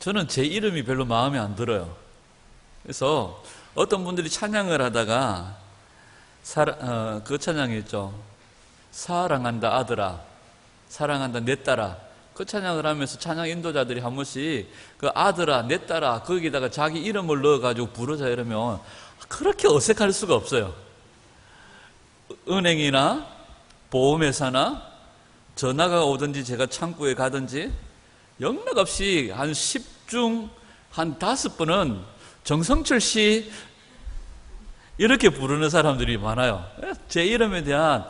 저는 제 이름이 별로 마음에 안 들어요. 그래서 어떤 분들이 찬양을 하다가 그 찬양이 있죠. 사랑한다 아들아, 사랑한다 내 딸아. 그 찬양을 하면서 찬양 인도자들이 한 번씩 그 아들아 내 딸아 거기다가 자기 이름을 넣어가지고 부르자 이러면 그렇게 어색할 수가 없어요. 은행이나 보험회사나 전화가 오든지 제가 창구에 가든지 영락없이 한 10중 한 5번은 정성철 씨 이렇게 부르는 사람들이 많아요. 제 이름에 대한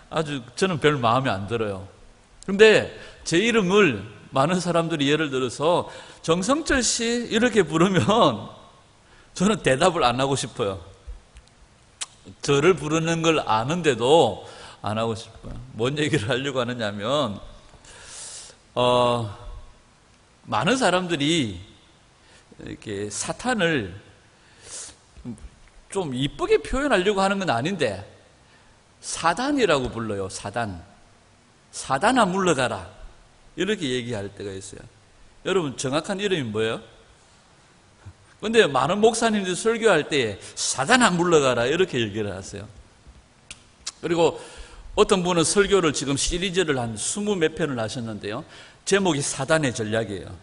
아주 저는 별 마음에 안 들어요. 그런데 제 이름을 많은 사람들이 예를 들어서 정성철 씨 이렇게 부르면 저는 대답을 안 하고 싶어요. 저를 부르는 걸 아는데도 안 하고 싶어요. 뭔 얘기를 하려고 하느냐면 많은 사람들이 이렇게 사탄을 좀 이쁘게 표현하려고 하는 건 아닌데 사단이라고 불러요. 사단아 물러가라 이렇게 얘기할 때가 있어요. 여러분 정확한 이름이 뭐예요? 근데 많은 목사님들이 설교할 때 사단아 물러가라 이렇게 얘기를 하세요. 그리고 어떤 분은 설교를 지금 시리즈를 한 20몇 편을 하셨는데요, 제목이 사단의 전략이에요.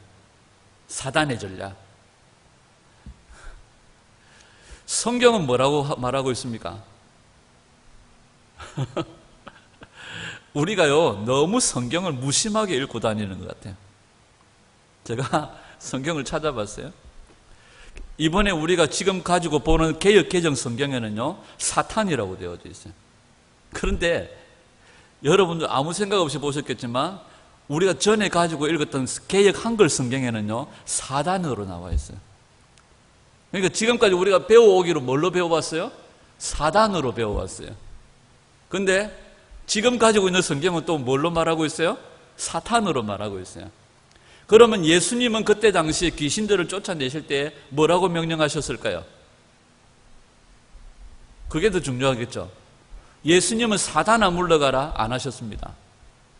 사단의 전략. 성경은 뭐라고 말하고 있습니까? 우리가요 너무 성경을 무심하게 읽고 다니는 것 같아요. 제가 성경을 찾아봤어요. 이번에 우리가 지금 가지고 보는 개역 개정 성경에는요 사탄이라고 되어져 있어요. 그런데 여러분들 아무 생각 없이 보셨겠지만 우리가 전에 가지고 읽었던 개역 한글 성경에는요 사단으로 나와 있어요. 그러니까 지금까지 우리가 배워오기로 뭘로 배워왔어요? 사단으로 배워왔어요. 근데 지금 가지고 있는 성경은 또 뭘로 말하고 있어요? 사탄으로 말하고 있어요. 그러면 예수님은 그때 당시에 귀신들을 쫓아내실 때 뭐라고 명령하셨을까요? 그게 더 중요하겠죠. 예수님은 사단아 물러가라 안 하셨습니다.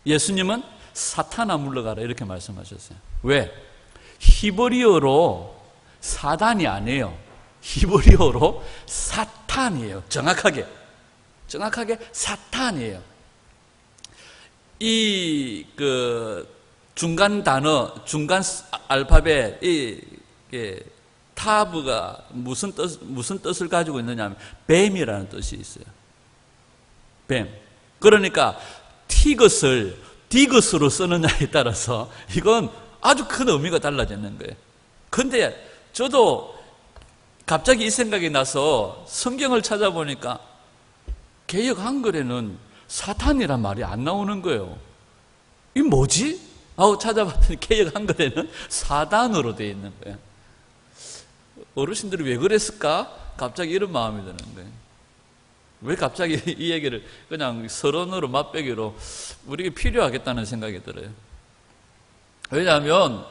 예수님은 사탄아 물러가라 이렇게 말씀하셨어요. 왜? 히브리어로 사단이 아니에요. 히브리어로 사탄이에요. 정확하게 사탄이에요. 이 중간 단어, 중간 알파벳 타브가 무슨 뜻을 가지고 있느냐 하면 뱀이라는 뜻이 있어요. 뱀. 그러니까 티것을 디귿으로 쓰느냐에 따라서 이건 아주 큰 의미가 달라지는 거예요. 근데 저도 갑자기 이 생각이 나서 성경을 찾아보니까 개역 한글에는 사탄이란 말이 안 나오는 거예요. 이 뭐지? 하고 찾아봤더니 개역 한글에는 사단으로 되어 있는 거예요. 어르신들이 왜 그랬을까? 갑자기 이런 마음이 드는 거예요. 왜 갑자기 이 얘기를 그냥 서론으로 맛배기로 우리에게 필요하겠다는 생각이 들어요. 왜냐하면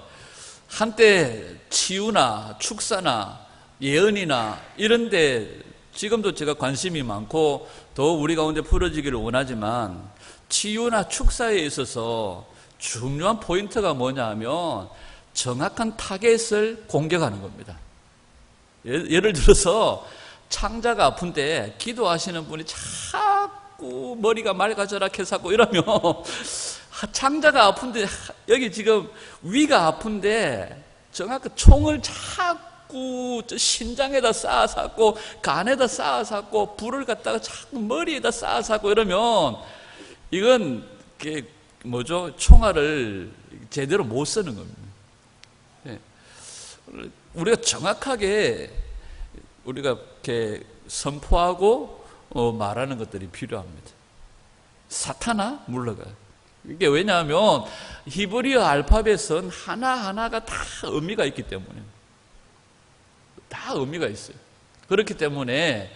한때 치유나 축사나 예언이나 이런 데 지금도 제가 관심이 많고 더 우리 가운데 풀어지기를 원하지만 치유나 축사에 있어서 중요한 포인트가 뭐냐 하면 정확한 타겟을 공격하는 겁니다. 예를 들어서 창자가 아픈데 기도하시는 분이 자꾸 머리가 맑아져라해서 이러면 창자가 아픈데 여기 지금 위가 아픈데 정확히 총을 자꾸 신장에다 쌓아서 간에다 쌓아서 불을 갖다가 자꾸 머리에다 쌓아서 이러면 이건 총알을 제대로 못 쓰는 겁니다. 우리가 정확하게 우리가 이렇게 선포하고 말하는 것들이 필요합니다. 사탄아 물러가. 이게 왜냐하면 히브리어 알파벳은 하나하나가 다 의미가 있기 때문에 다 의미가 있어요. 그렇기 때문에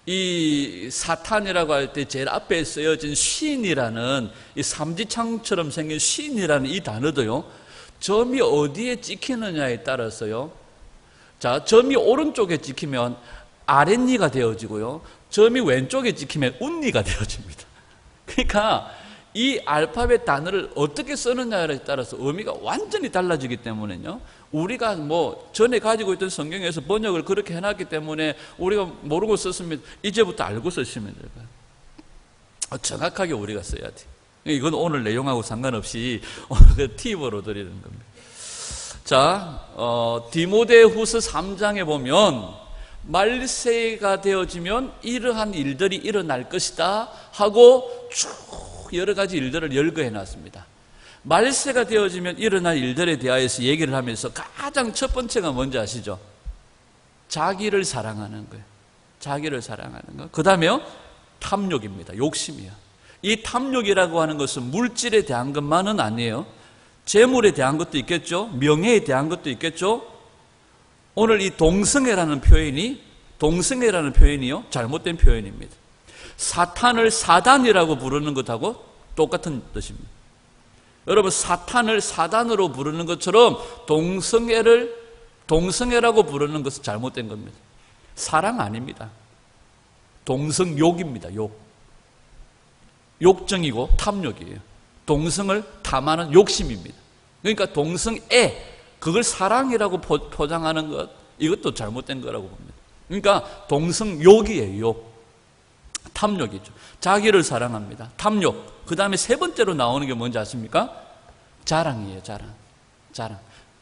이 사탄이라고 할 때 제일 앞에 쓰여진 신이라는 이 삼지창처럼 생긴 신이라는 이 단어도요 점이 어디에 찍히느냐에 따라서요, 자, 점이 오른쪽에 찍히면 아랫니가 되어지고요 점이 왼쪽에 찍히면 웃니가 되어집니다. 그러니까 이 알파벳 단어를 어떻게 쓰느냐에 따라서 의미가 완전히 달라지기 때문에요. 우리가 뭐 전에 가지고 있던 성경에서 번역을 그렇게 해놨기 때문에 우리가 모르고 썼으면 이제부터 알고 쓰시면 돼요. 정확하게 우리가 써야 돼. 이건 오늘 내용하고 상관없이 오늘 그 팁으로 드리는 겁니다. 자, 디모데후서 3장에 보면 말세가 되어지면 이러한 일들이 일어날 것이다 하고 쭉 여러 가지 일들을 열거해 놨습니다. 말세가 되어지면 일어날 일들에 대하여서 얘기를 하면서 가장 첫 번째가 뭔지 아시죠? 자기를 사랑하는 거예요. 자기를 사랑하는 거. 그 다음에요, 탐욕입니다. 욕심이요. 이 탐욕이라고 하는 것은 물질에 대한 것만은 아니에요. 재물에 대한 것도 있겠죠. 명예에 대한 것도 있겠죠. 오늘 이 동성애라는 표현이요, 잘못된 표현입니다. 사탄을 사단이라고 부르는 것하고 똑같은 뜻입니다. 여러분, 사탄을 사단으로 부르는 것처럼 동성애라고 부르는 것은 잘못된 겁니다. 사랑 아닙니다. 동성욕입니다. 욕. 욕정이고 탐욕이에요. 동성을 탐하는 욕심입니다. 그러니까 동성애, 그걸 사랑이라고 포장하는 것, 이것도 잘못된 거라고 봅니다. 그러니까 동성욕이에요. 욕. 탐욕이죠. 자기를 사랑합니다. 탐욕. 그 다음에 세 번째로 나오는 게 뭔지 아십니까? 자랑이에요.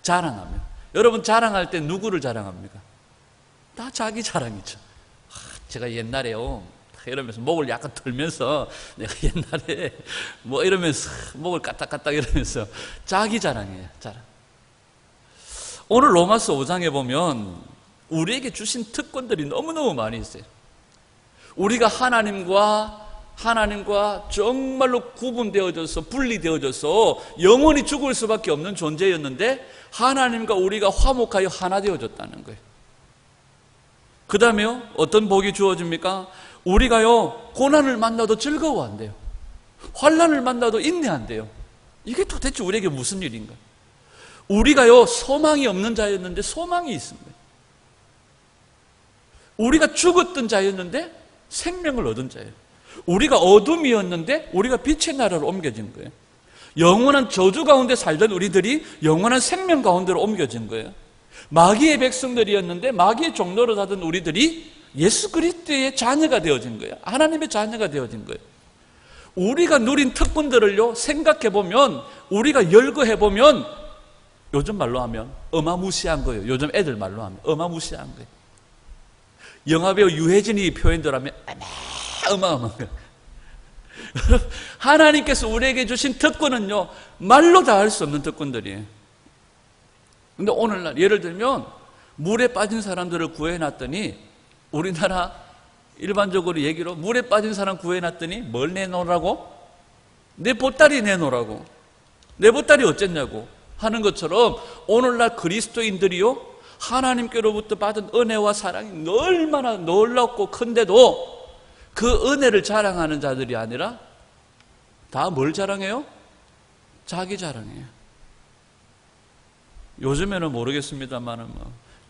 자랑하면. 여러분, 자랑할 때 누구를 자랑합니까? 다 자기 자랑이죠. 제가 옛날에요, 이러면서 목을 약간 털면서 내가 옛날에 뭐 이러면서 목을 까딱까딱 이러면서 자기 자랑이에요. 자랑. 오늘 로마서 5장에 보면 우리에게 주신 특권들이 너무너무 많이 있어요. 우리가 하나님과 정말로 구분되어져서 분리되어져서 영원히 죽을 수밖에 없는 존재였는데 하나님과 우리가 화목하여 하나 되어졌다는 거예요. 그 다음에요, 어떤 복이 주어집니까? 우리가요, 고난을 만나도 즐거워한대요. 환난을 만나도 인내한대요. 이게 도대체 우리에게 무슨 일인가? 우리가요, 소망이 없는 자였는데 소망이 있습니다. 우리가 죽었던 자였는데 생명을 얻은 자예요. 우리가 어둠이었는데 우리가 빛의 나라로 옮겨진 거예요. 영원한 저주 가운데 살던 우리들이 영원한 생명 가운데로 옮겨진 거예요. 마귀의 백성들이었는데 마귀의 종로로 사던 우리들이 예수 그리스도의 자녀가 되어진 거예요. 하나님의 자녀가 되어진 거예요. 우리가 누린 특권들을요, 생각해보면, 우리가 열거해보면, 요즘 말로 하면 어마무시한 거예요. 요즘 애들 말로 하면 어마무시한 거예요. 영화배우 유해진이 표현대로 하면 어마어마한 거예요. 하나님께서 우리에게 주신 특권은요, 말로 다 할 수 없는 특권들이에요. 근데 오늘날 예를 들면 물에 빠진 사람들을 구해놨더니, 우리나라 일반적으로 얘기로 물에 빠진 사람 구해놨더니 뭘 내놓으라고? 내 보따리 내놓으라고. 내 보따리 어쨌냐고 하는 것처럼 오늘날 그리스도인들이요, 하나님께로부터 받은 은혜와 사랑이 얼마나 놀랍고 큰데도 그 은혜를 자랑하는 자들이 아니라 다 뭘 자랑해요? 자기 자랑해요. 요즘에는 모르겠습니다만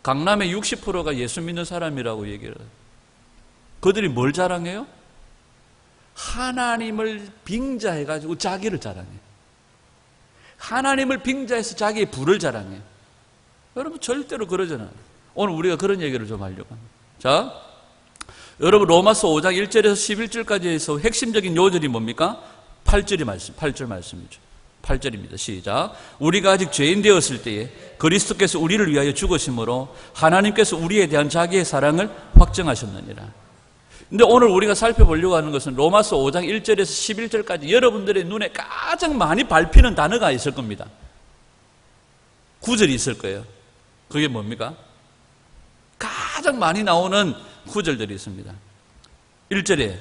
강남의 60%가 예수 믿는 사람이라고 얘기를 해요. 그들이 뭘 자랑해요? 하나님을 빙자해가지고 자기를 자랑해요. 하나님을 빙자해서 자기의 부를 자랑해요. 여러분, 절대로 그러잖아요. 오늘 우리가 그런 얘기를 좀 하려고 합니다. 자, 여러분, 로마서 5장 1절에서 11절까지에서 핵심적인 요절이 뭡니까? 8절 말씀이죠. 8절입니다. 시작. 우리가 아직 죄인 되었을 때에 그리스도께서 우리를 위하여 죽으심으로 하나님께서 우리에 대한 자기의 사랑을 확정하셨느니라. 근데 오늘 우리가 살펴보려고 하는 것은 로마서 5장 1절에서 11절까지 여러분들의 눈에 가장 많이 밟히는 단어가 있을 겁니다. 구절이 있을 거예요. 그게 뭡니까? 가장 많이 나오는 구절들이 있습니다. 1절에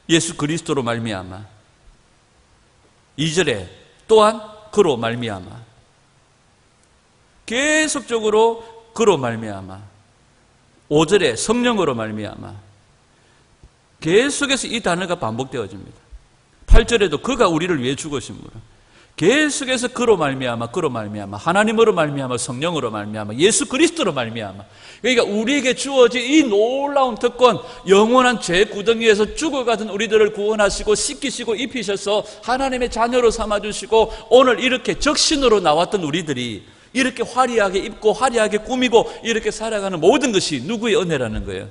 예수 그리스도로 말미암아, 2절에 또한 그로 말미암아, 계속적으로 그로 말미암아, 5절에 성령으로 말미암아, 계속해서 이 단어가 반복되어집니다. 8절에도 그가 우리를 위해 죽으심으로, 계속해서 그로 말미암아 하나님으로 말미암아 성령으로 말미암아 예수 그리스도로 말미암아. 그러니까 우리에게 주어진 이 놀라운 특권, 영원한 죄 구덩이에서 죽어가던 우리들을 구원하시고 씻기시고 입히셔서 하나님의 자녀로 삼아주시고 오늘 이렇게 적신으로 나왔던 우리들이 이렇게 화려하게 입고 화려하게 꾸미고 이렇게 살아가는 모든 것이 누구의 은혜라는 거예요?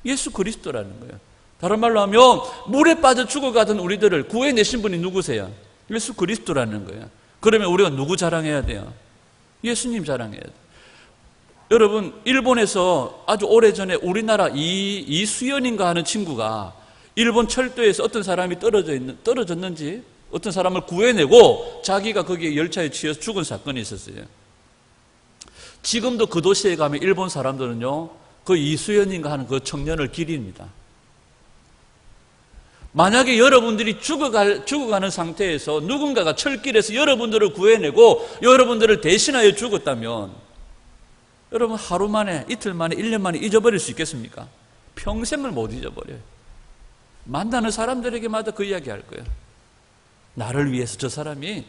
예수 그리스도라는 거예요. 다른 말로 하면 물에 빠져 죽어가던 우리들을 구해내신 분이 누구세요? 예수 그리스도라는 거예요. 그러면 우리가 누구 자랑해야 돼요? 예수님 자랑해야 돼요. 여러분, 일본에서 아주 오래전에 우리나라 이수연인가 하는 친구가 일본 철도에서 어떤 사람이 떨어졌는지 어떤 사람을 구해내고 자기가 거기에 열차에 치여서 죽은 사건이 있었어요. 지금도 그 도시에 가면 일본 사람들은요, 그 이수연인가 하는 그 청년을 기립니다. 만약에 여러분들이 죽어가는 상태에서 누군가가 철길에서 여러분들을 구해내고 여러분들을 대신하여 죽었다면 여러분 하루 만에, 이틀 만에, 1년 만에 잊어버릴 수 있겠습니까? 평생을 못 잊어버려요. 만나는 사람들에게마다 그 이야기 할 거예요. 나를 위해서 저 사람이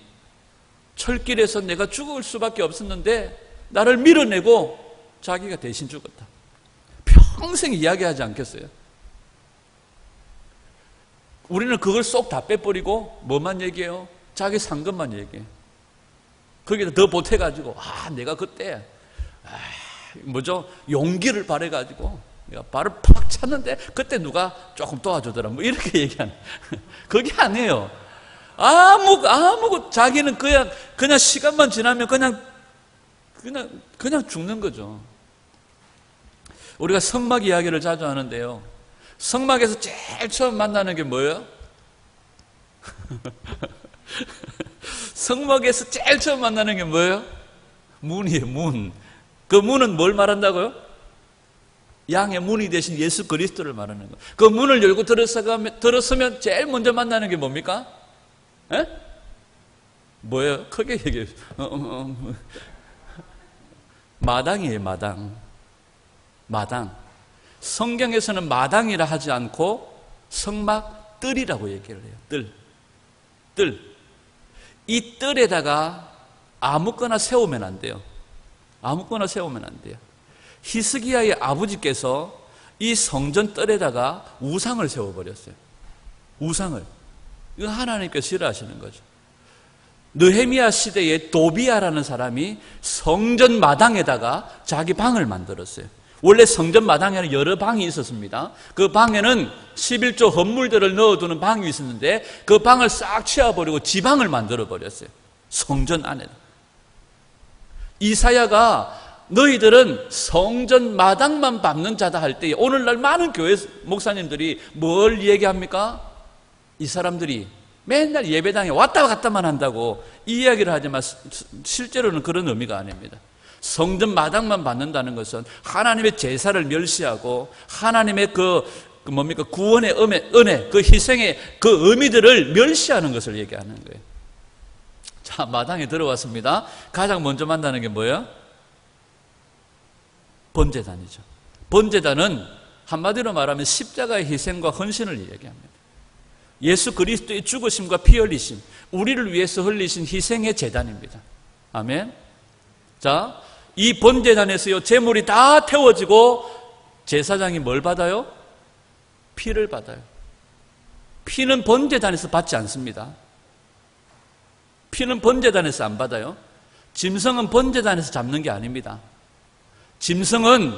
철길에서 내가 죽을 수밖에 없었는데 나를 밀어내고 자기가 대신 죽었다. 평생 이야기하지 않겠어요? 우리는 그걸 쏙 다 빼버리고 뭐만 얘기해요? 자기 산 것만 얘기해요. 거기다 더 보태가지고 내가 그때 용기를 발해가지고 내가 발을 팍 찼는데 그때 누가 조금 도와주더라 뭐 이렇게 얘기하는 그게 아니에요. 자기는 그냥 시간만 지나면 그냥 죽는 거죠. 우리가 성막 이야기를 자주 하는데요. 성막에서 제일 처음 만나는 게 뭐예요? 성막에서 제일 처음 만나는 게 뭐예요? 문이에요, 문. 그 문은 뭘 말한다고요? 양의 문이 되신 예수 그리스도를 말하는 거예요. 그 문을 열고 들어서면 제일 먼저 만나는 게 뭡니까? 에? 뭐예요? 크게 얘기해요. 마당이에요, 마당. 성경에서는 마당이라 하지 않고 성막 뜰이라고 얘기를 해요. 뜰. 이 뜰에다가 아무거나 세우면 안 돼요. 히스기야의 아버지께서 이 성전 뜰에다가 우상을 세워버렸어요. 우상을. 이거 하나님께서 싫어하시는 거죠. 느헤미야 시대에 도비야라는 사람이 성전 마당에다가 자기 방을 만들었어요. 원래 성전 마당에는 여러 방이 있었습니다. 그 방에는 11조 헌물들을 넣어두는 방이 있었는데 그 방을 싹 치워버리고 지방을 만들어버렸어요. 성전 안에. 이사야가 너희들은 성전 마당만 밟는 자다 할 때 오늘날 많은 교회 목사님들이 뭘 얘기합니까? 이 사람들이 맨날 예배당에 왔다 갔다만 한다고 이 이야기를 하지만 실제로는 그런 의미가 아닙니다. 성전 마당만 받는다는 것은 하나님의 제사를 멸시하고 하나님의 구원의 은혜, 그 희생의 그 의미들을 멸시하는 것을 얘기하는 거예요. 자, 마당에 들어왔습니다. 가장 먼저 만나는 게 뭐예요? 번제단이죠. 번제단은 한마디로 말하면 십자가의 희생과 헌신을 얘기합니다. 예수 그리스도의 죽으심과 피 흘리심, 우리를 위해서 흘리신 희생의 제단입니다. 아멘. 자, 이 번제단에서요, 제물이 다 태워지고 제사장이 뭘 받아요? 피를 받아요. 피는 번제단에서 받지 않습니다. 피는 번제단에서 안 받아요. 짐승은 번제단에서 잡는 게 아닙니다. 짐승은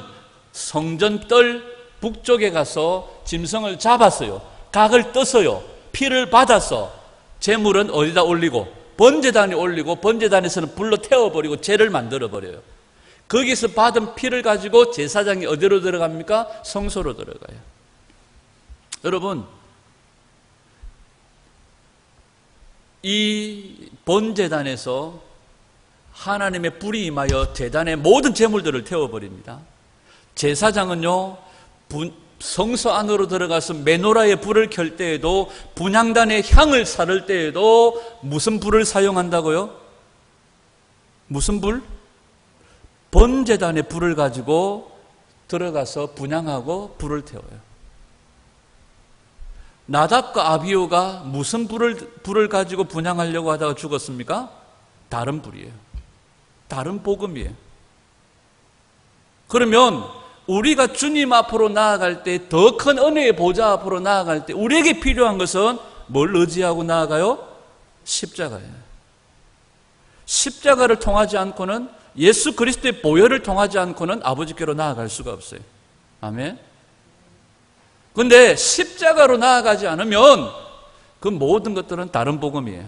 성전 뜰 북쪽에 가서 짐승을 잡았어요. 각을 떠서요. 피를 받아서 제물은 어디다 올리고 번제단에 올리고 번제단에서는 불로 태워버리고 죄를 만들어버려요. 거기서 받은 피를 가지고 제사장이 어디로 들어갑니까? 성소로 들어가요. 여러분, 이 번제단에서 하나님의 불이 임하여 제단의 모든 제물들을 태워버립니다. 제사장은요, 성소 안으로 들어가서 메노라의 불을 켤 때에도 분향단의 향을 사를 때에도 무슨 불을 사용한다고요? 무슨 불? 번제단의 불을 가지고 들어가서 분향하고 불을 태워요. 나답과 아비후가 무슨 불을 가지고 분향하려고 하다가 죽었습니까? 다른 불이에요. 다른 복음이에요. 그러면 우리가 주님 앞으로 나아갈 때, 더 큰 은혜의 보좌 앞으로 나아갈 때 우리에게 필요한 것은 뭘 의지하고 나아가요? 십자가예요. 십자가를 통하지 않고는, 예수 그리스도의 보혈을 통하지 않고는 아버지께로 나아갈 수가 없어요. 아멘. 근데 십자가로 나아가지 않으면 그 모든 것들은 다른 복음이에요.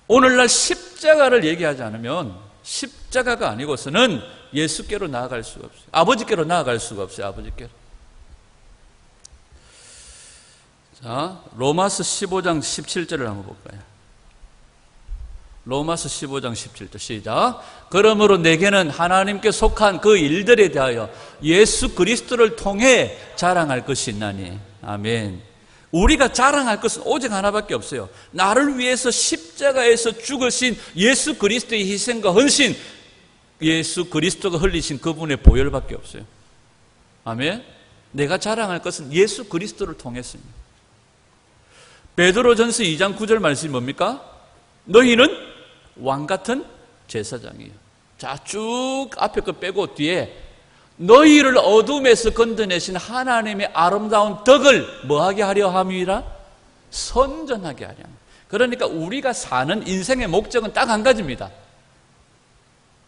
오늘날 십자가를 얘기하지 않으면 십자가가 아니고서는 예수께로 나아갈 수가 없어요. 아버지께로 나아갈 수가 없어요. 아버지께로. 자, 로마서 15장 17절을 한번 볼까요? 로마서 15장 17절 시작. 그러므로 내게는 하나님께 속한 그 일들에 대하여 예수 그리스도를 통해 자랑할 것이 있나니. 아멘. 우리가 자랑할 것은 오직 하나밖에 없어요. 나를 위해서 십자가에서 죽으신 예수 그리스도의 희생과 헌신, 예수 그리스도가 흘리신 그분의 보혈밖에 없어요. 아멘. 내가 자랑할 것은 예수 그리스도를 통했습니다. 베드로전서 2장 9절 말씀이 뭡니까? 너희는 왕 같은 제사장이에요. 자, 쭉 앞에 거 빼고 뒤에 너희를 어둠에서 건져내신 하나님의 아름다운 덕을 뭐하게 하려 함이라? 선전하게 하려. 그러니까 우리가 사는 인생의 목적은 딱 한 가지입니다.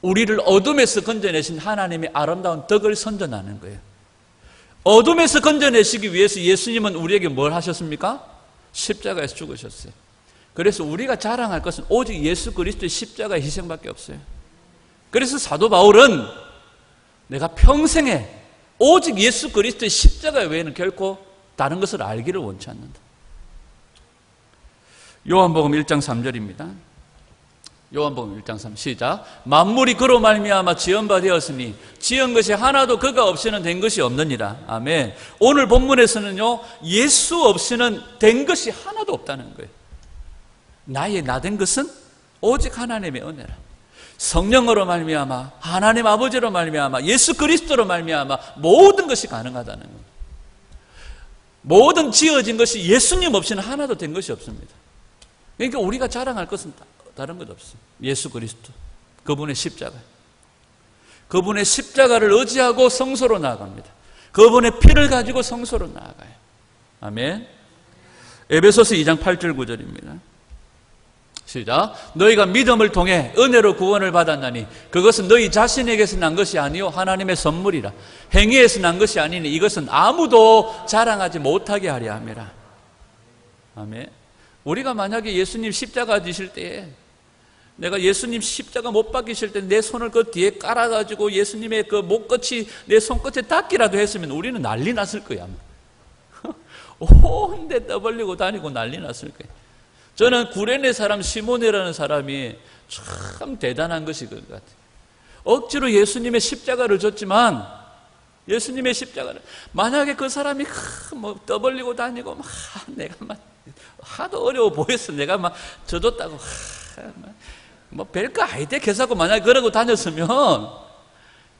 우리를 어둠에서 건져내신 하나님의 아름다운 덕을 선전하는 거예요. 어둠에서 건져내시기 위해서 예수님은 우리에게 뭘 하셨습니까? 십자가에서 죽으셨어요. 그래서 우리가 자랑할 것은 오직 예수 그리스도의 십자가의 희생밖에 없어요. 그래서 사도 바울은 내가 평생에 오직 예수 그리스도의 십자가 외에는 결코 다른 것을 알기를 원치 않는다. 요한복음 1장 3절입니다. 요한복음 1장 3 시작. 만물이 그로 말미암아 지은 바 되었으니 지은 것이 하나도 그가 없이는 된 것이 없느니라. 아멘. 오늘 본문에서는요, 예수 없이는 된 것이 하나도 없다는 거예요. 나의 나 된 것은 오직 하나님의 은혜라. 성령으로 말미암아, 하나님 아버지로 말미암아, 예수 그리스도로 말미암아 모든 것이 가능하다는 거예요. 모든 지어진 것이 예수님 없이는 하나도 된 것이 없습니다. 그러니까 우리가 자랑할 것은 다른 것 없어요. 예수 그리스도, 그분의 십자가, 그분의 십자가를 의지하고 성소로 나아갑니다. 그분의 피를 가지고 성소로 나아가요. 아멘. 에베소서 2장 8절 9절입니다. 시작. 너희가 믿음을 통해 은혜로 구원을 받았나니 그것은 너희 자신에게서 난 것이 아니요 하나님의 선물이라. 행위에서 난 것이 아니니 이것은 아무도 자랑하지 못하게 하려 함이라. 아멘. 우리가 만약에 예수님 십자가 지실 때에, 내가 예수님 십자가 못 박히실 때 내 손을 그 뒤에 깔아가지고 예수님의 그 목끝이 내 손끝에 닿기라도 했으면 우리는 난리 났을 거야. 온데 떠벌리고 다니고 난리 났을 거야. 저는 구레네 사람 시몬이라는 사람이 참 대단한 것이 그 같아요. 억지로 예수님의 십자가를 줬지만, 예수님의 십자가를, 만약에 그 사람이 뭐 떠벌리고 다니고 막 내가 막 하도 어려워 보였어. 내가 막 져줬다고 뭐 별거 아니다 개사고 만약에 그러고 다녔으면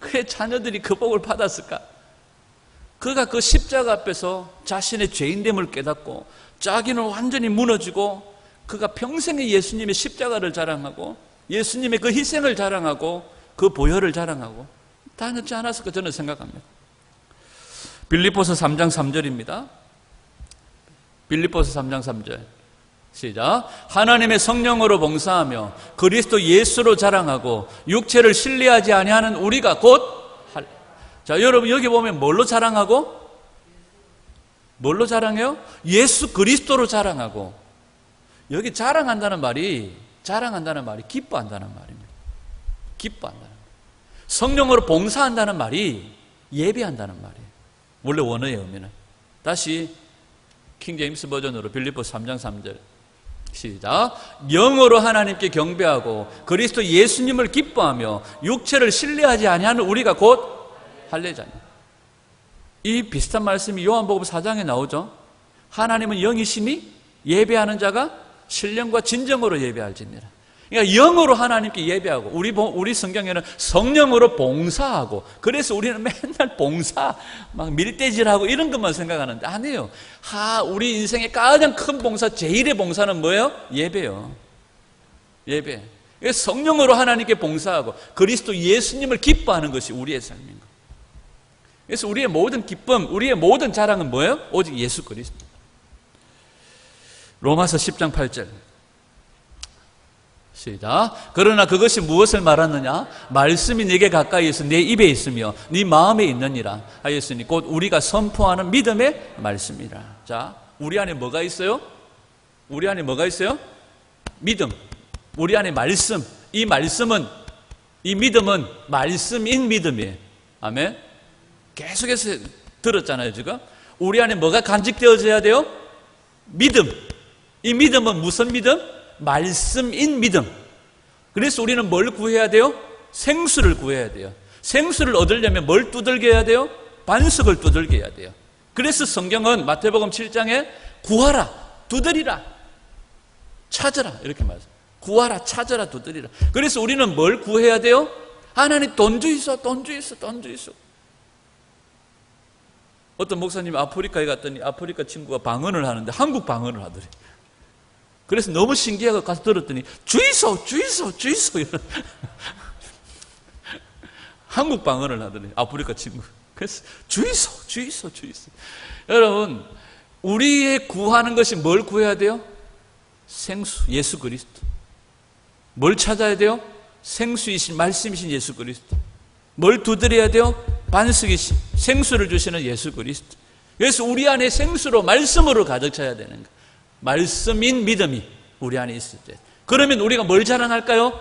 그의 자녀들이 그 복을 받았을까? 그가 그 십자가 앞에서 자신의 죄인됨을 깨닫고 자기는 완전히 무너지고 그가 평생에 예수님의 십자가를 자랑하고 예수님의 그 희생을 자랑하고 그 보혈을 자랑하고 다녔지 않았을까 저는 생각합니다. 빌립보서 3장 3절입니다. 빌립보서 3장 3절 시작. 하나님의 성령으로 봉사하며 그리스도 예수로 자랑하고 육체를 신뢰하지 아니하는 우리가 곧 자, 여러분 여기 보면 뭘로 자랑하고? 뭘로 자랑해요? 예수 그리스도로 자랑하고. 여기 자랑한다는 말이 기뻐한다는 말입니다. 기뻐한다는 말. 성령으로 봉사한다는 말이 예배한다는 말이에요. 원래 원어의 의미는. 다시 킹제임스 버전으로 빌립보서 3장 3절 시작. 영으로 하나님께 경배하고 그리스도 예수님을 기뻐하며 육체를 신뢰하지 아니하는 우리가 곧 할례자니. 이 비슷한 말씀이 요한복음 4장에 나오죠. 하나님은 영이시니 예배하는 자가 신령과 진정으로 예배할지니라. 그러니까 영으로 하나님께 예배하고, 우리 성경에는 성령으로 봉사하고, 그래서 우리는 맨날 봉사, 막 밀대질하고 이런 것만 생각하는데, 아니에요. 우리 인생의 가장 큰 봉사, 제일의 봉사는 뭐예요? 예배요. 예배. 성령으로 하나님께 봉사하고, 그리스도 예수님을 기뻐하는 것이 우리의 삶인 거예요. 그래서 우리의 모든 기쁨, 우리의 모든 자랑은 뭐예요? 오직 예수 그리스도. 로마서 10장 8절. 시작. 그러나 그것이 무엇을 말하느냐? 말씀이 네게 가까이에서 내 입에 있으며 네 마음에 있느니라 하였으니 곧 우리가 선포하는 믿음의 말씀이라. 자, 우리 안에 뭐가 있어요? 우리 안에 뭐가 있어요? 믿음. 우리 안에 말씀. 이 믿음은 말씀인 믿음이에요. 아멘. 계속해서 들었잖아요, 지금. 우리 안에 뭐가 간직되어져야 돼요? 믿음. 이 믿음은 무슨 믿음? 말씀인 믿음. 그래서 우리는 뭘 구해야 돼요? 생수를 구해야 돼요. 생수를 얻으려면 뭘 두들겨야 돼요? 반석을 두들겨야 돼요. 그래서 성경은 마태복음 7장에 구하라, 두드리라, 찾으라 이렇게 말해요. 구하라, 찾으라, 두드리라. 그래서 우리는 뭘 구해야 돼요? 하나님 돈 주이소, 돈 주이소, 돈 주이소. 어떤 목사님이 아프리카에 갔더니 아프리카 친구가 방언을 하는데 한국 방언을 하더래. 그래서 너무 신기하고 가서 들었더니 주이소, 주이소, 주이소 이런 한국 방언을 하더니 아프리카 친구. 그래서 주이소, 주이소, 주이소. 여러분, 우리의 구하는 것이 뭘 구해야 돼요? 생수, 예수 그리스도. 뭘 찾아야 돼요? 생수이신 말씀이신 예수 그리스도. 뭘 두드려야 돼요? 반석이신 생수를 주시는 예수 그리스도. 그래서 우리 안에 생수로 말씀으로 가득 차야 되는 거예요. 말씀인 믿음이 우리 안에 있을 때. 그러면 우리가 뭘 자랑할까요?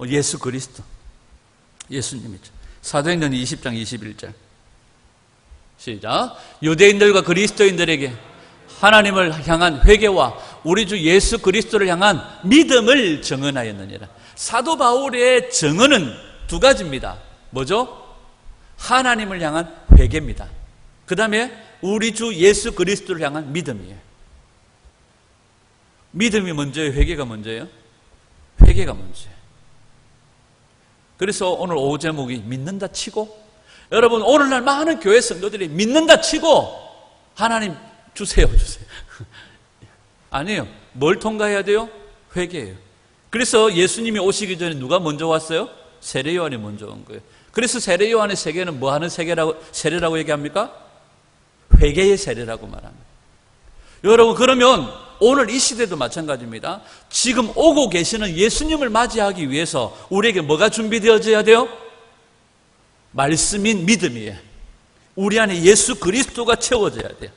예수 그리스도. 예수님이죠. 사도행전 20장 21절. 시작. 유대인들과 그리스도인들에게 하나님을 향한 회개와 우리 주 예수 그리스도를 향한 믿음을 증언하였느니라. 사도 바울의 증언은 두 가지입니다. 뭐죠? 하나님을 향한 회개입니다. 그 다음에 우리 주 예수 그리스도를 향한 믿음이에요. 믿음이 먼저예요? 회개가 먼저예요? 회개가 먼저예요. 그래서 오늘 오후 제목이 믿는다 치고, 여러분 오늘날 많은 교회 성도들이 믿는다 치고 하나님 주세요. 아니에요. 뭘 통과해야 돼요? 회개예요. 그래서 예수님이 오시기 전에 누가 먼저 왔어요? 세례 요한이 먼저 온 거예요. 그래서 세례 요한의 세계는 뭐 하는 세례라고 얘기합니까? 회개의 세례라고 말합니다. 여러분, 그러면 오늘 이 시대도 마찬가지입니다. 지금 오고 계시는 예수님을 맞이하기 위해서 우리에게 뭐가 준비되어져야 돼요? 말씀인 믿음이에요. 우리 안에 예수 그리스도가 채워져야 돼요.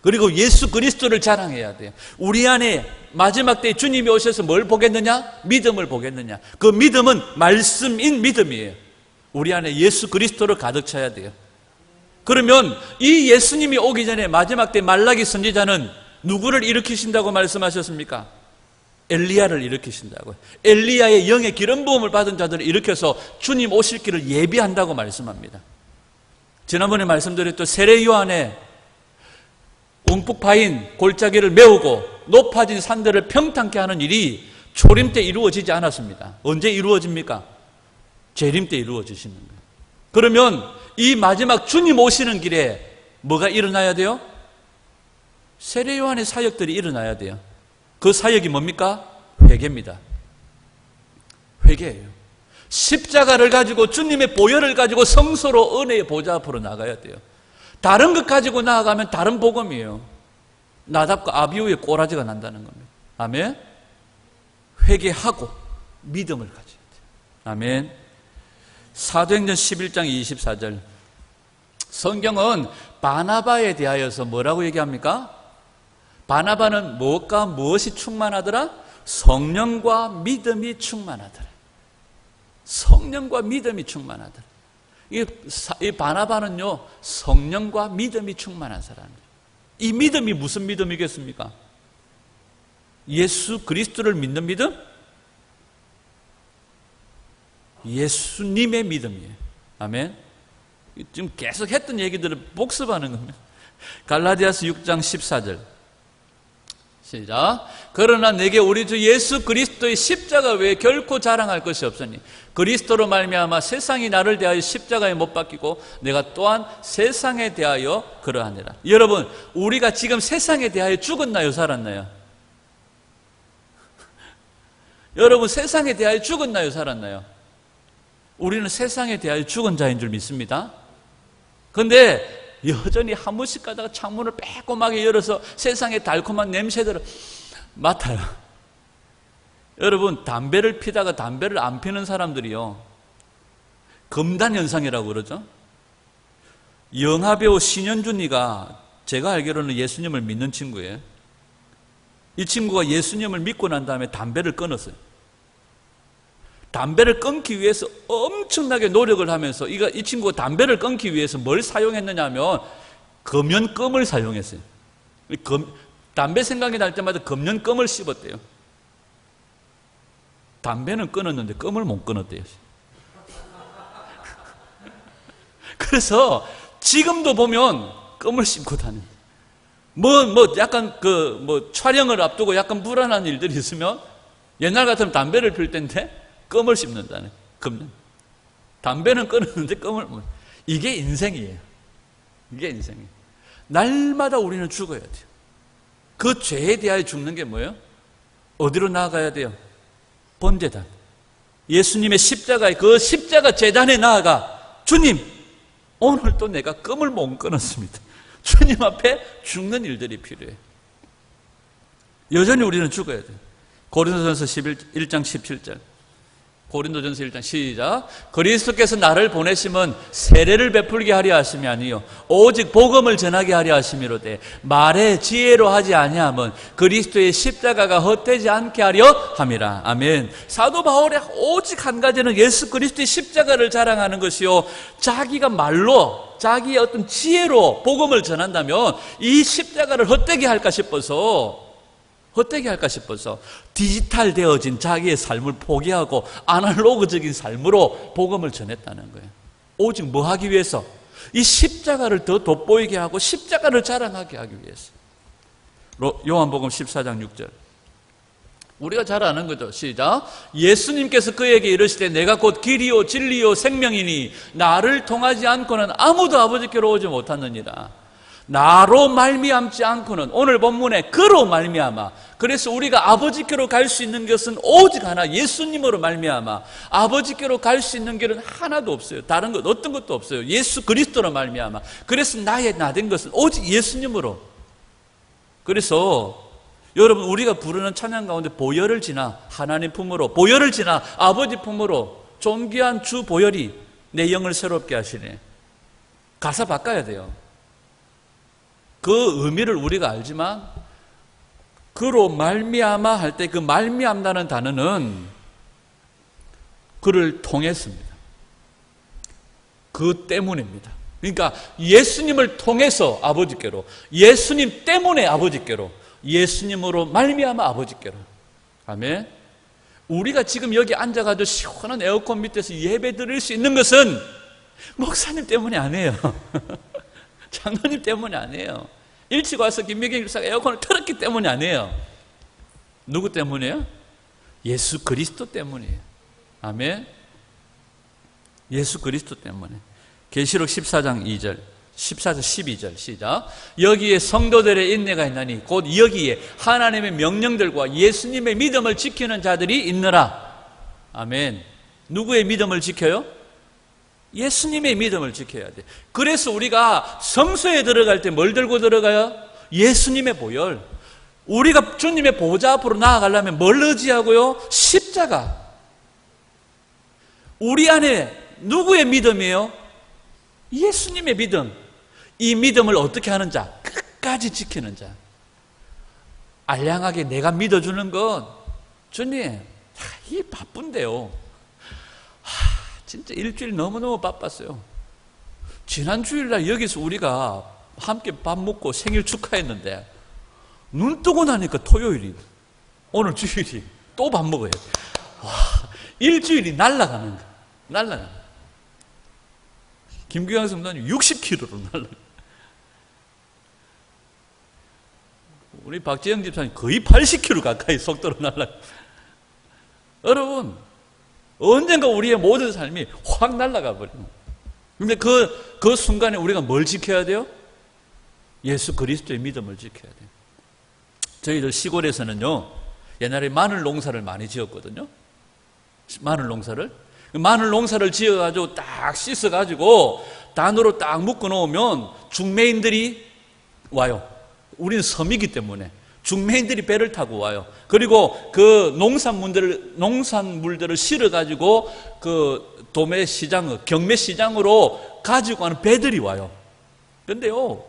그리고 예수 그리스도를 자랑해야 돼요. 우리 안에 마지막 때에 주님이 오셔서 뭘 보겠느냐? 믿음을 보겠느냐? 그 믿음은 말씀인 믿음이에요. 우리 안에 예수 그리스도를 가득 차야 돼요. 그러면 이 예수님이 오기 전에 마지막 때 말라기 선지자는 누구를 일으키신다고 말씀하셨습니까? 엘리야를 일으키신다고요. 엘리야의 영의 기름 부음을 받은 자들을 일으켜서 주님 오실 길을 예비한다고 말씀합니다. 지난번에 말씀드렸던 세례 요한의 움푹 파인 골짜기를 메우고 높아진 산들을 평탄케 하는 일이 초림 때 이루어지지 않았습니다. 언제 이루어집니까? 재림 때 이루어지시는 거예요. 그러면 이 마지막 주님 오시는 길에 뭐가 일어나야 돼요? 세례 요한의 사역들이 일어나야 돼요. 그 사역이 뭡니까? 회개입니다. 회개예요. 십자가를 가지고 주님의 보혈을 가지고 성소로 은혜의 보좌 앞으로 나가야 돼요. 다른 것 가지고 나아가면 다른 복음이에요. 나답과 아비후의 꼬라지가 난다는 겁니다. 아멘. 회개하고 믿음을 가져야 돼요. 아멘. 사도행전 11장 24절. 성경은 바나바에 대하여서 뭐라고 얘기합니까? 바나바는 무엇과 무엇이 충만하더라? 성령과 믿음이 충만하더라. 성령과 믿음이 충만하더라. 이 바나바는요, 성령과 믿음이 충만한 사람이에요. 이 믿음이 무슨 믿음이겠습니까? 예수 그리스도를 믿는 믿음? 예수님의 믿음이에요. 아멘. 지금 계속 했던 얘기들을 복습하는 겁니다. 갈라디아서 6장 14절. 시작. 그러나 내게 우리 주 예수 그리스도의 십자가 외에 결코 자랑할 것이 없으니 그리스도로 말미암아 세상이 나를 대하여 십자가에 못 박히고 내가 또한 세상에 대하여 그러하니라. 여러분, 우리가 지금 세상에 대하여 죽었나요, 살았나요? 여러분, 세상에 대하여 죽었나요, 살았나요? 우리는 세상에 대하여 죽은 자인 줄 믿습니다. 그런데 여전히 한 번씩 가다가 창문을 빼꼼하게 열어서 세상의 달콤한 냄새들을 맡아요. 여러분, 담배를 피다가 담배를 안 피는 사람들이요, 금단현상이라고 그러죠. 영화배우 신현준이가 제가 알기로는 예수님을 믿는 친구예요. 이 친구가 예수님을 믿고 난 다음에 담배를 끊었어요. 담배를 끊기 위해서 엄청나게 노력을 하면서 이 친구가 담배를 끊기 위해서 뭘 사용했느냐 하면 금연껌을 사용했어요. 담배 생각이 날 때마다 금연껌을 씹었대요. 담배는 끊었는데 껌을 못 끊었대요. 그래서 지금도 보면 껌을 씹고 다녀요. 약간 촬영을 앞두고 약간 불안한 일들이 있으면 옛날 같으면 담배를 필 텐데 껌을 씹는다는, 금연. 담배는 끊었는데 껌을 못. 이게 인생이에요. 이게 인생이에요. 날마다 우리는 죽어야 돼요. 그 죄에 대하여 죽는 게 뭐예요? 어디로 나아가야 돼요? 번제단. 예수님의 십자가에, 그 십자가 제단에 나아가, 주님, 오늘 또 내가 껌을 못 끊었습니다. 주님 앞에 죽는 일들이 필요해요. 여전히 우리는 죽어야 돼요. 고린도전서 1장 17절. 고린도전서 1장 시작. 그리스도께서 나를 보내심은 세례를 베풀게 하려 하심이 아니요 오직 복음을 전하게 하려 하심이로되 말의 지혜로 하지 아니함은 그리스도의 십자가가 헛되지 않게 하려 함이라. 아멘. 사도 바울의 오직 한 가지는 예수 그리스도의 십자가를 자랑하는 것이요, 자기가 말로 자기의 어떤 지혜로 복음을 전한다면 이 십자가를 헛되게 할까 싶어서 디지털 되어진 자기의 삶을 포기하고 아날로그적인 삶으로 복음을 전했다는 거예요. 오직 뭐 하기 위해서? 이 십자가를 더 돋보이게 하고 십자가를 자랑하게 하기 위해서. 요한복음 14장 6절. 우리가 잘 아는 거죠. 시작. 예수님께서 그에게 이르시되 내가 곧 길이요 진리요 생명이니 나를 통하지 않고는 아무도 아버지께로 오지 못하느니라. 나로 말미암지 않고는, 오늘 본문에 그로 말미암아. 그래서 우리가 아버지께로 갈 수 있는 것은 오직 하나, 예수님으로 말미암아. 아버지께로 갈 수 있는 길은 하나도 없어요. 다른 것 어떤 것도 없어요. 예수 그리스도로 말미암아. 그래서 나의 나 된 것은 오직 예수님으로. 그래서 여러분, 우리가 부르는 찬양 가운데 보혈을 지나 하나님 품으로, 보혈을 지나 아버지 품으로, 존귀한 주 보혈이 내 영을 새롭게 하시네. 가사 바꿔야 돼요. 그 의미를 우리가 알지만 그로 말미암아 할 때 그 말미암다는 단어는 그를 통했습니다. 그 때문입니다. 그러니까 예수님을 통해서 아버지께로, 예수님 때문에 아버지께로, 예수님으로 말미암아 아버지께로. 아멘. 우리가 지금 여기 앉아가지고 시원한 에어컨 밑에서 예배 드릴 수 있는 것은 목사님 때문이 아니에요. 장로님 때문이 아니에요. 일찍 와서 김미경 집사가 에어컨을 틀었기 때문이 아니에요. 누구 때문이에요? 예수 그리스도 때문이에요. 아멘. 예수 그리스도 때문에. 계시록 14장 2절, 14장 12절 시작. 여기에 성도들의 인내가 있나니 곧 여기에 하나님의 명령들과 예수님의 믿음을 지키는 자들이 있느라. 아멘. 누구의 믿음을 지켜요? 예수님의 믿음을 지켜야 돼. 그래서 우리가 성소에 들어갈 때 뭘 들고 들어가요? 예수님의 보혈. 우리가 주님의 보좌 앞으로 나아가려면 뭘 의지하고요? 십자가. 우리 안에 누구의 믿음이에요? 예수님의 믿음. 이 믿음을 어떻게 하는 자? 끝까지 지키는 자. 알량하게 내가 믿어주는 건, 주님, 이 바쁜데요. 진짜 일주일 너무너무 바빴어요. 지난 주일날 여기서 우리가 함께 밥 먹고 생일 축하했는데 눈 뜨고 나니까 토요일이, 오늘 주일이 또 밥 먹어야 돼. 와, 일주일이 날아가는 거야. 날아가는 거야. 김규영 성도님 60kg로 날아가. 우리 박재영 집사님 거의 80km 가까이 속도로 날아가요. 여러분, 언젠가 우리의 모든 삶이 확 날아가 버려요. 근데 그 순간에 우리가 뭘 지켜야 돼요? 예수 그리스도의 믿음을 지켜야 돼요. 저희들 시골에서는요, 옛날에 마늘 농사를 많이 지었거든요. 마늘 농사를 지어가지고 딱 씻어가지고 단으로 딱 묶어 놓으면 중매인들이 와요. 우리는 섬이기 때문에 중매인들이 배를 타고 와요. 그리고 그 농산물들을 실어가지고 그 경매시장으로 가지고 가는 배들이 와요. 그런데요,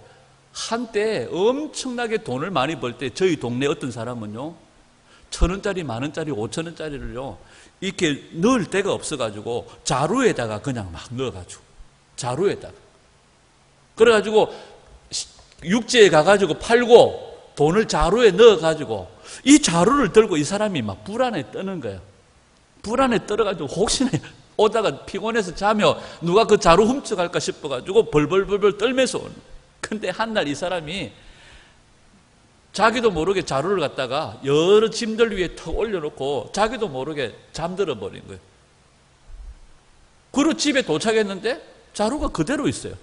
한때 엄청나게 돈을 많이 벌 때 저희 동네 어떤 사람은요, 1,000원짜리, 10,000원짜리, 5,000원짜리를요 이렇게 넣을 데가 없어가지고 자루에다가 그냥 막 넣어가지고, 자루에다가 그래가지고 육지에 가가지고 팔고 돈을 자루에 넣어가지고 이 자루를 들고 이 사람이 막 불안에 떠는 거예요. 불안에 떨어가지고 혹시나 오다가 피곤해서 자며 누가 그 자루 훔쳐갈까 싶어가지고 벌벌벌벌 떨면서 오는 거예요. 근데 한날 이 사람이 자기도 모르게 자루를 갖다가 여러 짐들 위에 턱 올려놓고 자기도 모르게 잠들어 버린 거예요. 그리고 집에 도착했는데 자루가 그대로 있어요.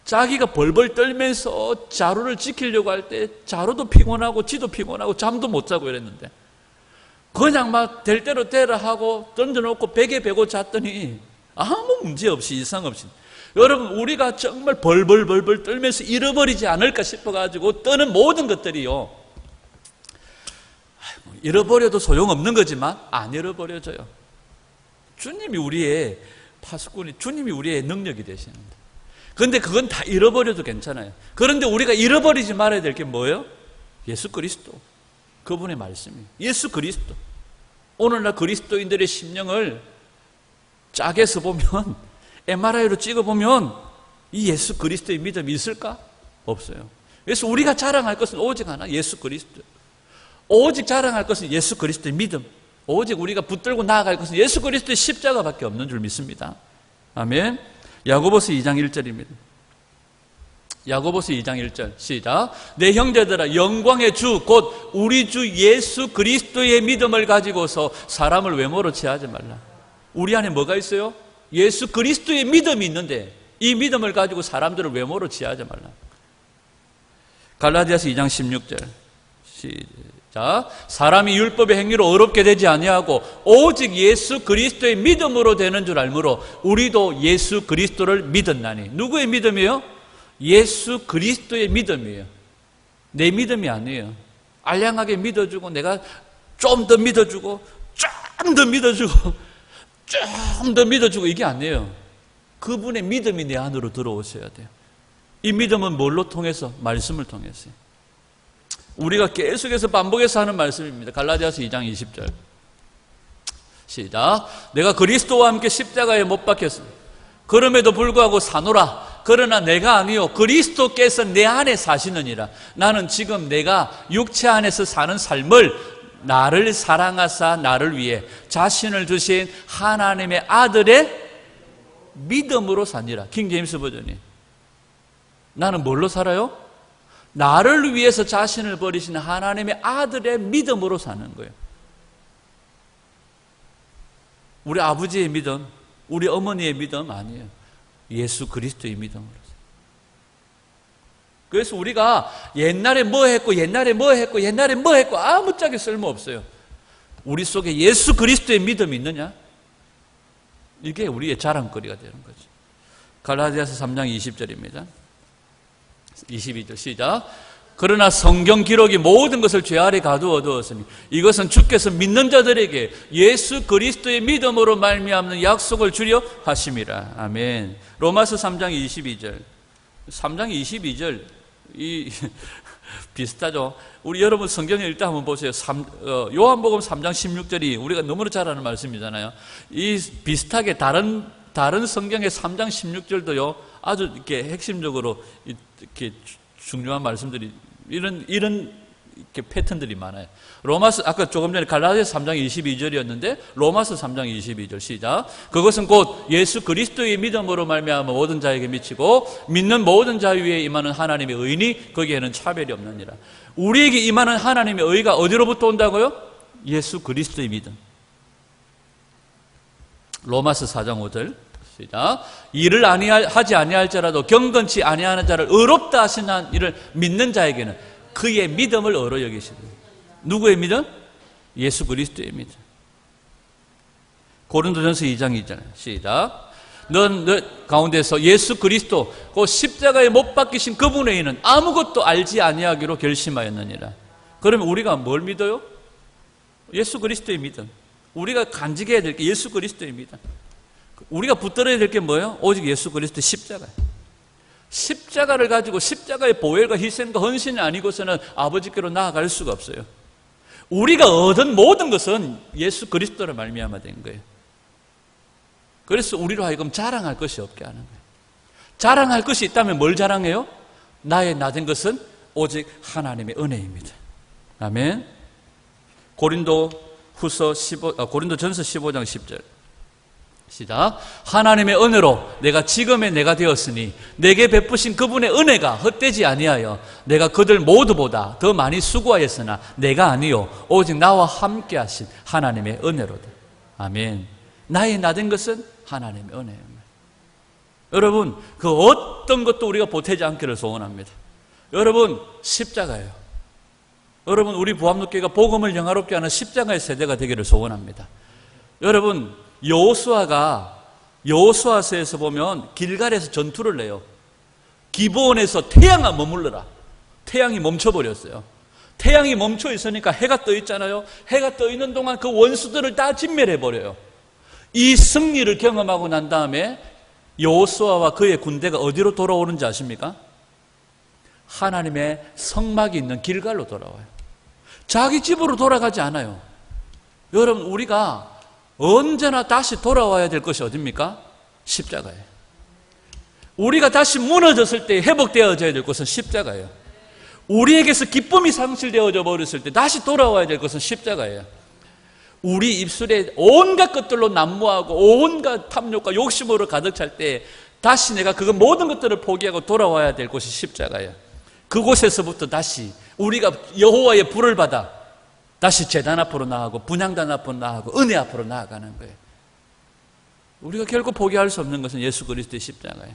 자기가 벌벌 떨면서 자루를 지키려고 할 때 자루도 피곤하고 지도 피곤하고 잠도 못 자고 이랬는데 그냥 막 될 대로 되라 하고 던져놓고 베개 베고 잤더니 아무 문제 없이, 이상 없이. 여러분, 우리가 정말 벌벌벌벌 떨면서 잃어버리지 않을까 싶어가지고 떠는 모든 것들이요, 잃어버려도 소용없는 거지만 안 잃어버려져요. 주님이 우리의 파수꾼이, 주님이 우리의 능력이 되시는데, 그런데 그건 다 잃어버려도 괜찮아요. 그런데 우리가 잃어버리지 말아야 될 게 뭐예요? 예수 그리스도, 그분의 말씀이에요. 예수 그리스도. 오늘날 그리스도인들의 심령을 짝에서 보면, MRI로 찍어보면 이 예수 그리스도의 믿음이 있을까? 없어요. 그래서 우리가 자랑할 것은 오직 하나, 예수 그리스도. 오직 자랑할 것은 예수 그리스도의 믿음. 오직 우리가 붙들고 나아갈 것은 예수 그리스도의 십자가밖에 없는 줄 믿습니다. 아멘. 야고보서 2장 1절입니다. 야고보서 2장 1절 시작. 내 형제들아, 영광의 주 곧 우리 주 예수 그리스도의 믿음을 가지고서 사람을 외모로 취하지 말라. 우리 안에 뭐가 있어요? 예수 그리스도의 믿음이 있는데 이 믿음을 가지고 사람들을 외모로 취하지 말라. 갈라디아서 2장 16절 시작. 사람이 율법의 행위로 어렵게 되지 아니하고 오직 예수 그리스도의 믿음으로 되는 줄 알므로 우리도 예수 그리스도를 믿었나니. 누구의 믿음이에요? 예수 그리스도의 믿음이에요. 내 믿음이 아니에요. 알량하게 믿어주고 내가 좀 더 믿어주고 좀 더 믿어주고 좀 더 믿어주고 이게 아니에요. 그분의 믿음이 내 안으로 들어오셔야 돼요. 이 믿음은 뭘로 통해서? 말씀을 통해서요. 우리가 계속해서 반복해서 하는 말씀입니다. 갈라디아서 2장 20절 시작. 내가 그리스도와 함께 십자가에 못 박혔습니다. 그럼에도 불구하고 사노라. 그러나 내가 아니요 그리스도께서 내 안에 사시느니라. 나는 지금 내가 육체 안에서 사는 삶을 나를 사랑하사 나를 위해 자신을 주신 하나님의 아들의 믿음으로 사니라. 킹 제임스 버전이. 나는 뭘로 살아요? 나를 위해서 자신을 버리신 하나님의 아들의 믿음으로 사는 거예요. 우리 아버지의 믿음, 우리 어머니의 믿음 아니에요. 예수 그리스도의 믿음으로. 그래서 우리가 옛날에 뭐 했고 아무짝에 쓸모없어요. 우리 속에 예수 그리스도의 믿음이 있느냐? 이게 우리의 자랑거리가 되는 거죠. 갈라디아서 3장 20절입니다. 22절 시작. 그러나 성경 기록이 모든 것을 죄 아래 가두어 두었으니 이것은 주께서 믿는 자들에게 예수 그리스도의 믿음으로 말미암는 약속을 주려 하심이라. 아멘. 로마서 3장 22절. 3장 22절 비슷하죠. 우리 여러분 성경을 일단 한번 보세요. 요한복음 3장 16절이 우리가 너무나 잘 아는 말씀이잖아요. 이 비슷하게 다른 성경의 3장 16절도요. 아주 이렇게 핵심적으로 이렇게 중요한 말씀들이 이런 이렇게 패턴들이 많아요. 로마서 아까 조금 전에 갈라디아서 3장 22절이었는데 로마서 3장 22절 시작. 그것은 곧 예수 그리스도의 믿음으로 말미암아 모든 자에게 미치고 믿는 모든 자 위에 임하는 하나님의 의니 거기에는 차별이 없느니라. 우리에게 임하는 하나님의 의가 어디로부터 온다고요? 예수 그리스도의 믿음. 로마서 4장 5절 시작. 일을 하지 아니할지라도 경건치 아니하는 자를 의롭다 하시는 이를 믿는 자에게는 그의 믿음을 의로 여기시는. 누구의 믿음? 예수 그리스도의 믿음. 고린도전서 2장 2절 시작. 너 가운데서 예수 그리스도 그 십자가에 못 박히신 그분의 이는 아무것도 알지 아니하기로 결심하였느니라. 그러면 우리가 뭘 믿어요? 예수 그리스도의 믿음. 우리가 간직해야 될 게 예수 그리스도의 믿음. 우리가 붙들어야 될 게 뭐예요? 오직 예수 그리스도의 십자가예요. 십자가를 가지고 십자가의 보혈과 희생과 헌신이 아니고서는 아버지께로 나아갈 수가 없어요. 우리가 얻은 모든 것은 예수 그리스도로 말미암아 된 거예요. 그래서 우리로 하여금 자랑할 것이 없게 하는 거예요. 자랑할 것이 있다면 뭘 자랑해요? 나의 나된 것은 오직 하나님의 은혜입니다. 아멘. 고린도전서 15장 10절 시작. 하나님의 은혜로 내가 지금의 내가 되었으니 내게 베푸신 그분의 은혜가 헛되지 아니하여 내가 그들 모두보다 더 많이 수고하였으나 내가 아니요 오직 나와 함께 하신 하나님의 은혜로다. 아멘. 나의 나된 것은 하나님의 은혜입니다. 여러분, 그 어떤 것도 우리가 보태지 않기를 소원합니다. 여러분, 십자가예요. 여러분, 우리 부암육교회가 복음을 영화롭게 하는 십자가의 세대가 되기를 소원합니다. 여러분, 여호수아서에서 보면 길갈에서 전투를 내요. 기브온에서 태양아 머물러라. 태양이 멈춰버렸어요. 태양이 멈춰 있으니까 해가 떠 있잖아요. 해가 떠 있는 동안 그 원수들을 다 진멸해버려요. 이 승리를 경험하고 난 다음에 여호수아와 그의 군대가 어디로 돌아오는지 아십니까? 하나님의 성막이 있는 길갈로 돌아와요. 자기 집으로 돌아가지 않아요. 여러분, 우리가 언제나 다시 돌아와야 될 것이 어딥니까? 십자가예요. 우리가 다시 무너졌을 때 회복되어져야 될 것은 십자가예요. 우리에게서 기쁨이 상실되어져 버렸을 때 다시 돌아와야 될 것은 십자가예요. 우리 입술에 온갖 것들로 난무하고 온갖 탐욕과 욕심으로 가득 찰 때 다시 내가 그 모든 것들을 포기하고 돌아와야 될 곳이 십자가예요. 그곳에서부터 다시 우리가 여호와의 불을 받아 다시 제단 앞으로 나아가고 분향단 앞으로 나아가고 은혜 앞으로 나아가는 거예요. 우리가 결코 포기할 수 없는 것은 예수 그리스도의 십자가예요.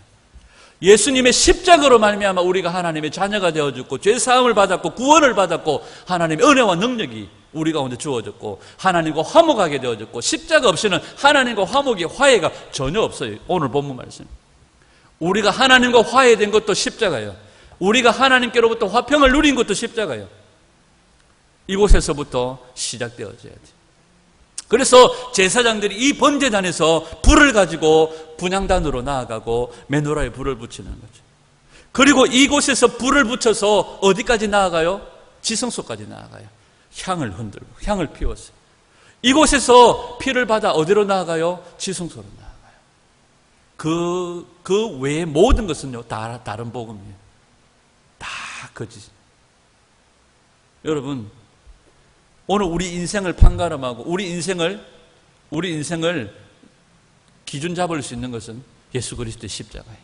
예수님의 십자가로 말미암아 우리가 하나님의 자녀가 되어졌고 죄 사함을 받았고 구원을 받았고 하나님의 은혜와 능력이 우리 가운데 주어졌고 하나님과 화목하게 되어졌고 십자가 없이는 하나님과 화해가 전혀 없어요. 오늘 본문 말씀. 우리가 하나님과 화해된 것도 십자가예요. 우리가 하나님께로부터 화평을 누린 것도 십자가예요. 이곳에서부터 시작되어져야 돼요. 그래서 제사장들이 이 번제단에서 불을 가지고 분향단으로 나아가고 메노라에 불을 붙이는 거죠. 그리고 이곳에서 불을 붙여서 어디까지 나아가요? 지성소까지 나아가요. 향을 흔들고 향을 피웠어요. 이곳에서 피를 받아 어디로 나아가요? 지성소로 나아가요. 그 외의 모든 것은요 다 다른 복음이에요. 다 거짓. 여러분, 오늘 우리 인생을 판가름하고 우리 인생을 기준 잡을 수 있는 것은 예수 그리스도의 십자가예요.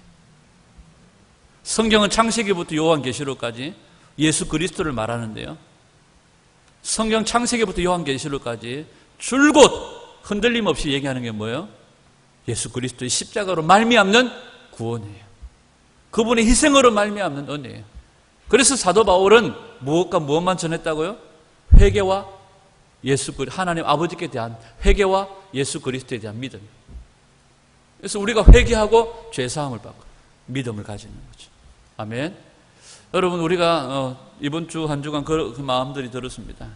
성경은 창세기부터 요한계시록까지 예수 그리스도를 말하는데요. 성경 창세기부터 요한계시록까지 줄곧 흔들림 없이 얘기하는 게 뭐예요? 예수 그리스도의 십자가로 말미암는 구원이에요. 그분의 희생으로 말미암는 은혜예요. 그래서 사도 바울은 무엇만 전했다고요? 회개와 하나님 아버지께 대한 회개와 예수 그리스도에 대한 믿음. 그래서 우리가 회개하고 죄사함을 받고 믿음을 가지는 거죠. 아멘. 여러분, 우리가 이번 주 한 주간 그 마음들이 들었습니다.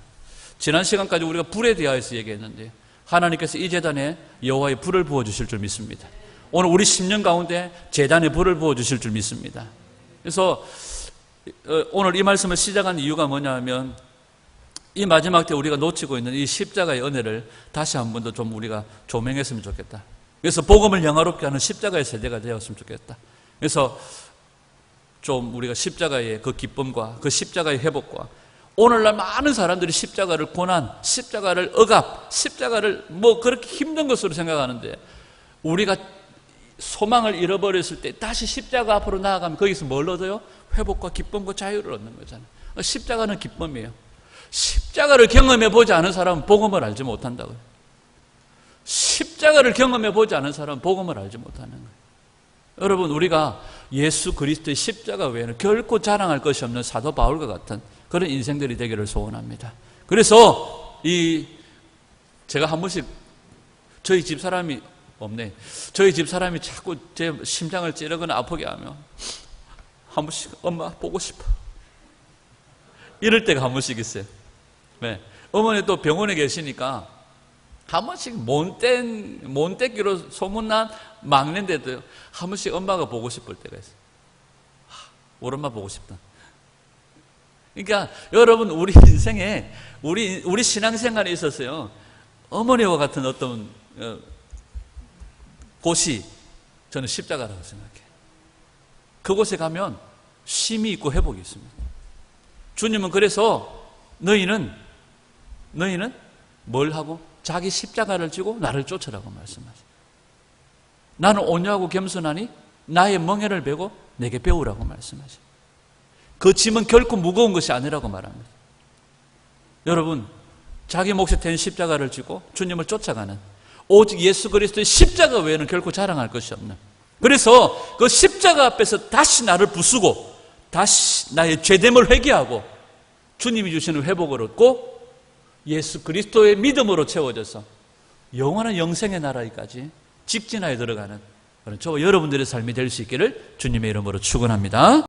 지난 시간까지 우리가 불에 대하여서 얘기했는데 하나님께서 이 제단에 여호와의 불을 부어주실 줄 믿습니다. 오늘 우리 10년 가운데 제단에 불을 부어주실 줄 믿습니다. 그래서 오늘 이 말씀을 시작한 이유가 뭐냐면 이 마지막 때 우리가 놓치고 있는 이 십자가의 은혜를 다시 한 번 더 좀 우리가 조명했으면 좋겠다. 그래서 복음을 영화롭게 하는 십자가의 세대가 되었으면 좋겠다. 그래서 좀 우리가 십자가의 그 기쁨과 그 십자가의 회복과 오늘날 많은 사람들이 십자가를 고난, 십자가를 억압, 십자가를 뭐 그렇게 힘든 것으로 생각하는데, 우리가 소망을 잃어버렸을 때 다시 십자가 앞으로 나아가면 거기서 뭘 얻어요? 회복과 기쁨과 자유를 얻는 거잖아요. 십자가는 기쁨이에요. 십자가를 경험해 보지 않은 사람은 복음을 알지 못한다고요. 십자가를 경험해 보지 않은 사람은 복음을 알지 못하는 거예요. 여러분, 우리가 예수 그리스도의 십자가 외에는 결코 자랑할 것이 없는 사도 바울과 같은 그런 인생들이 되기를 소원합니다. 그래서 제가 한 번씩, 저희 집사람이 없네. 저희 집사람이 자꾸 제 심장을 찌르거나 아프게 하면 한 번씩 엄마 보고 싶어. 이럴 때가 한 번씩 있어요. 네. 어머니 또 병원에 계시니까 한 번씩 몬떼기로 소문난 막내인데도 한 번씩 엄마가 보고 싶을 때가 있어요. 우리 엄마 보고 싶다. 그러니까 여러분, 우리 인생에 우리 신앙생활에 있어서요, 어머니와 같은 어떤 곳이 저는 십자가라고 생각해요. 그곳에 가면 쉼이 있고 회복이 있습니다. 주님은 그래서 너희는 뭘 하고? 자기 십자가를 지고 나를 쫓으라고 말씀하세요. 나는 온유하고 겸손하니 나의 멍에를 베고 내게 배우라고 말씀하세요. 그 짐은 결코 무거운 것이 아니라고 말합니다. 여러분, 자기 몫에 된 십자가를 지고 주님을 쫓아가는, 오직 예수 그리스도의 십자가 외에는 결코 자랑할 것이 없는, 그래서 그 십자가 앞에서 다시 나를 부수고 다시 나의 죄됨을 회개하고 주님이 주시는 회복을 얻고 예수 그리스도의 믿음으로 채워져서 영원한 영생의 나라에까지 직진하여 들어가는 그런 저와 여러분들의 삶이 될 수 있기를 주님의 이름으로 축원합니다.